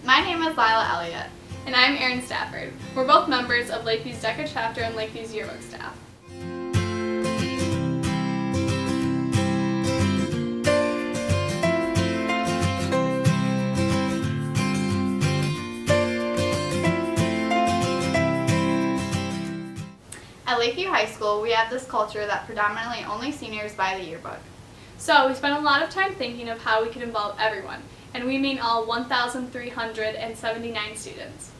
My name is Lila, Elliott. And I'm Erin, Stafford. We're both members of Lakeview's DECA chapter and Lakeview's Yearbook staff. At Lakeview High School, we have this culture that predominantly only seniors buy the yearbook. So we spent a lot of time thinking of how we could involve everyone, and we mean all 1,379 students.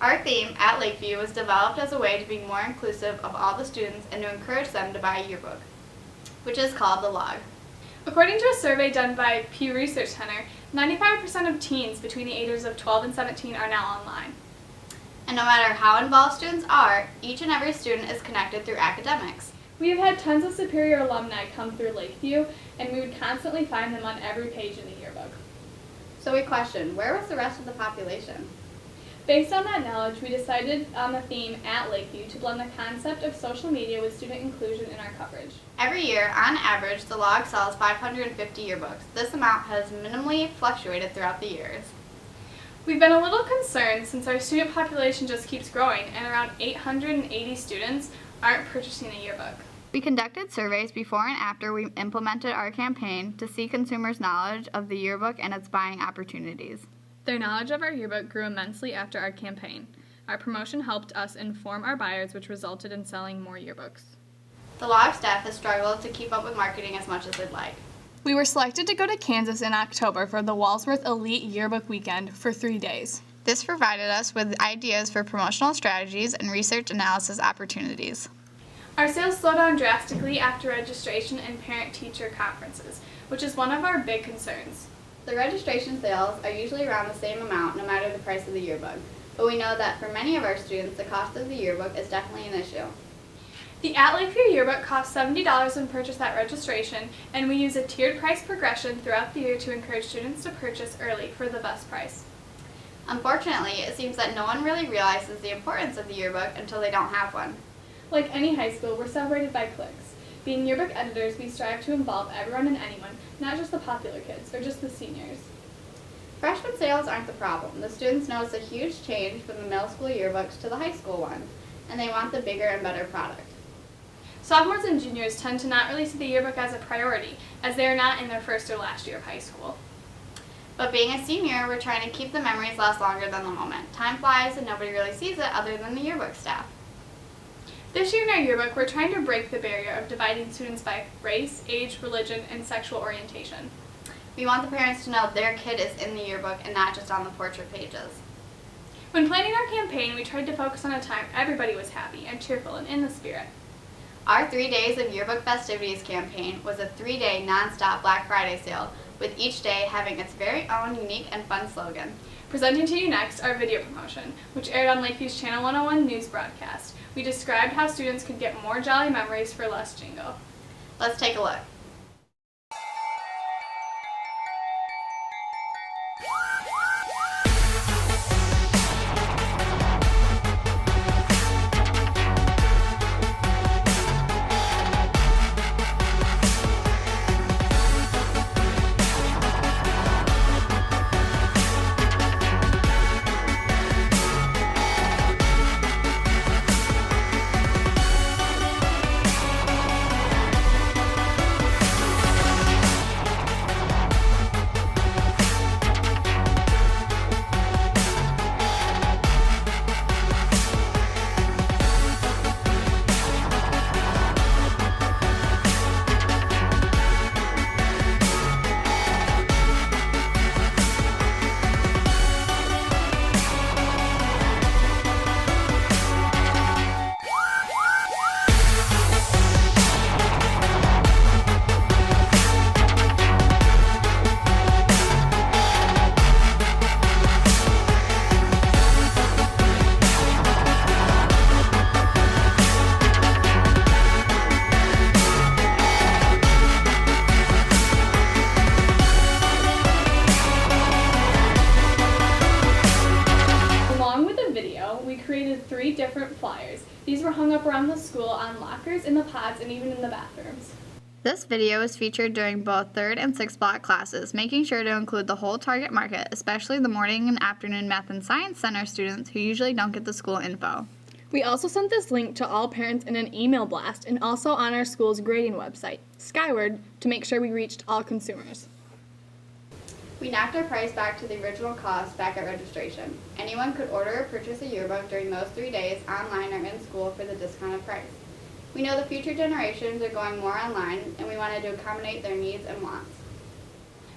Our theme at Lakeview was developed as a way to be more inclusive of all the students and to encourage them to buy a yearbook, which is called the log. According to a survey done by Pew Research Center, 95% of teens between the ages of 12 and 17 are now online. And no matter how involved students are, each and every student is connected through academics. We have had tons of Superior alumni come through Lakeview, and we would constantly find them on every page in the yearbook. So we questioned, where was the rest of the population? Based on that knowledge, we decided on the theme at Lakeview to blend the concept of social media with student inclusion in our coverage. Every year, on average, the log sells 550 yearbooks. This amount has minimally fluctuated throughout the years. We've been a little concerned since our student population just keeps growing and around 880 students aren't purchasing a yearbook. We conducted surveys before and after we implemented our campaign to see consumers' knowledge of the yearbook and its buying opportunities. Their knowledge of our yearbook grew immensely after our campaign. Our promotion helped us inform our buyers, which resulted in selling more yearbooks. The log staff has struggled to keep up with marketing as much as they'd like. We were selected to go to Kansas in October for the Walsworth Elite Yearbook Weekend for 3 days. This provided us with ideas for promotional strategies and research analysis opportunities. Our sales slowed down drastically after registration and parent-teacher conferences, which is one of our big concerns. The registration sales are usually around the same amount no matter the price of the yearbook, but we know that for many of our students the cost of the yearbook is definitely an issue. The At Lakeview yearbook costs $70 when purchased at registration, and we use a tiered price progression throughout the year to encourage students to purchase early for the best price. Unfortunately, it seems that no one really realizes the importance of the yearbook until they don't have one. Like any high school, we're separated by cliques. Being yearbook editors, we strive to involve everyone and anyone, not just the popular kids or just the seniors. Freshman sales aren't the problem. The students notice a huge change from the middle school yearbooks to the high school ones, and they want the bigger and better product. Sophomores and juniors tend to not really see the yearbook as a priority, as they are not in their first or last year of high school. But being a senior, we're trying to keep the memories last longer than the moment. Time flies and nobody really sees it other than the yearbook staff. This year in our yearbook, we're trying to break the barrier of dividing students by race, age, religion, and sexual orientation. We want the parents to know their kid is in the yearbook and not just on the portrait pages. When planning our campaign, we tried to focus on a time everybody was happy and cheerful and in the spirit. Our 3 days of yearbook festivities campaign was a 3-day non-stop Black Friday sale, with each day having its very own unique and fun slogan. Presenting to you next, our video promotion, which aired on Lakeview's Channel 101 news broadcast. We described how students could get more jolly memories for less jingle. Let's take a look. created 3 different flyers. These were hung up around the school, on lockers, in the pods, and even in the bathrooms. This video is featured during both 3rd and 6th block classes, making sure to include the whole target market, especially the morning and afternoon math and science center students who usually don't get the school info. We also sent this link to all parents in an email blast and also on our school's grading website, Skyward, to make sure we reached all consumers. We knocked our price back to the original cost back at registration. Anyone could order or purchase a yearbook during those 3 days, online or in school, for the discounted price. We know the future generations are going more online, and we wanted to accommodate their needs and wants.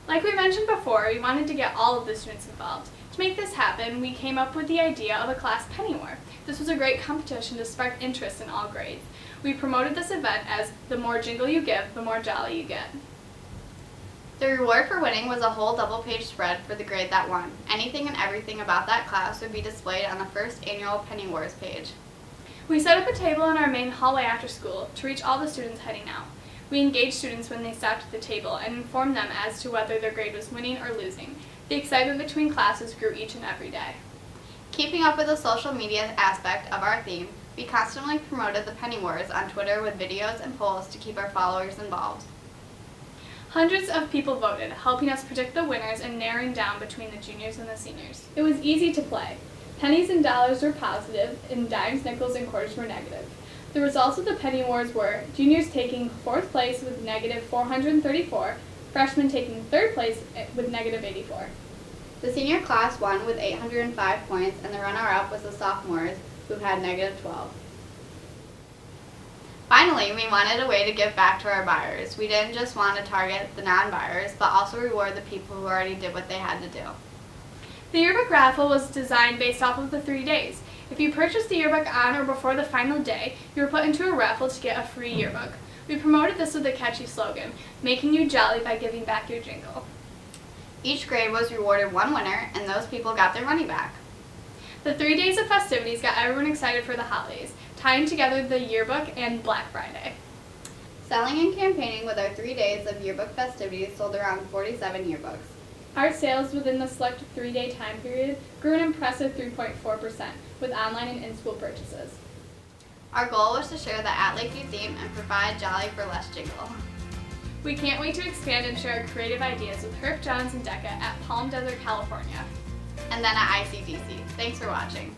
Like we mentioned before, we wanted to get all of the students involved. To make this happen, we came up with the idea of a class penny war. This was a great competition to spark interest in all grades. We promoted this event as the more jingle you give, the more jolly you get. The reward for winning was a whole double-page spread for the grade that won. Anything and everything about that class would be displayed on the first annual Penny Wars page. We set up a table in our main hallway after school to reach all the students heading out. We engaged students when they stopped at the table and informed them as to whether their grade was winning or losing. The excitement between classes grew each and every day. Keeping up with the social media aspect of our theme, we constantly promoted the Penny Wars on Twitter with videos and polls to keep our followers involved. Hundreds of people voted, helping us predict the winners and narrowing down between the juniors and the seniors. It was easy to play. Pennies and dollars were positive, and dimes, nickels, and quarters were negative. The results of the Penny Wars were juniors taking 4th place with negative 434, freshmen taking 3rd place with negative 84. The senior class won with 805 points, and the runner-up was the sophomores, who had negative 12. Finally, we wanted a way to give back to our buyers. We didn't just want to target the non-buyers, but also reward the people who already did what they had to do. The yearbook raffle was designed based off of the 3 days. If you purchased the yearbook on or before the final day, you were put into a raffle to get a free yearbook. We promoted this with a catchy slogan, making you jolly by giving back your jingle. Each grade was rewarded one winner, and those people got their money back. The 3 days of festivities got everyone excited for the holidays, tying together the yearbook and Black Friday. Selling and campaigning with our 3 days of yearbook festivities sold around 47 yearbooks. Our sales within the select 3-day time period grew an impressive 3.4% with online and in-school purchases. Our goal was to share the At Lakeview theme and provide jolly for less jingle. We can't wait to expand and share our creative ideas with Herff, Johns, and DECA at Palm Desert, California. And then at ICDC. Thanks for watching.